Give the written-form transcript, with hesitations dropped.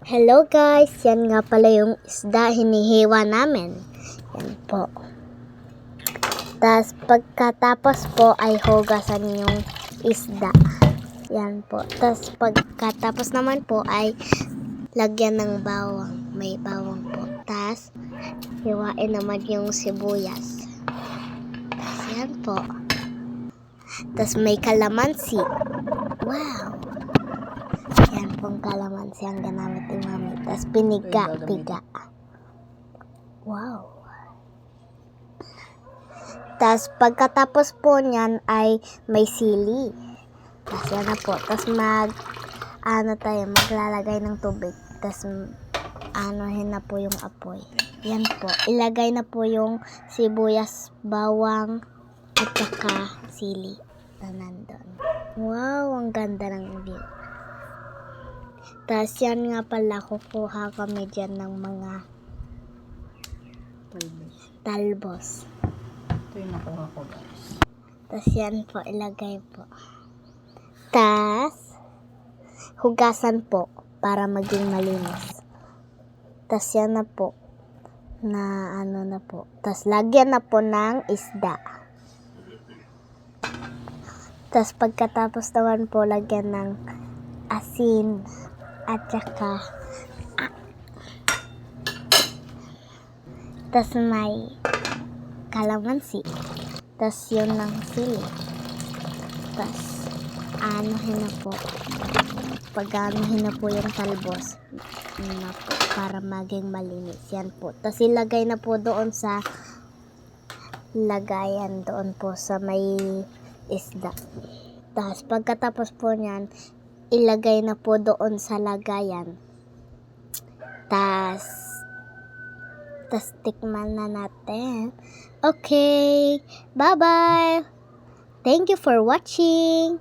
Hello guys, yan nga pala yung isda hinihiwa namin. Yan po. Tapos pagkatapos po ay hugasan yung isda. Yan po. Tapos pagkatapos naman po ay lagyan ng bawang. May bawang po. Tapos hiwain naman yung sibuyas. Tapos yan po. Tapos may kalamansi. Wow! Yan pong kalamansi ang ginamit ni Mami. Tapos piniga. Wow! Tapos pagkatapos po niyan ay may sili. Tapos yan na po. Tapos maglalagay ng tubig. Tapos anuhin na po yung apoy. Yan po. Ilagay na po yung sibuyas, bawang, at saka sili na nandun. Wow! Ang ganda ng view. Tapos yan nga pala, kukuha kami dyan ng mga talbos. Ito yung nakuha ko, guys. Tapos yan po, ilagay po. Tapos, hugasan po para maging malinis. Tapos yan na po, na po. Tapos lagyan na po ng isda. Tapos pagkatapos naman po, lagyan ng asin at saka tapos may kalamansi. Tapos yun ng sili. Tapos anuhin na po. Pag-anuhin na po yung talbos na po para maging malinis. Yan po. Tapos ilagay na po doon sa lagayan doon po sa may isda. Tapos pagkatapos po niyan, ilagay na po doon sa lagayan. Tapos tikman na natin. Okay. Bye-bye. Thank you for watching.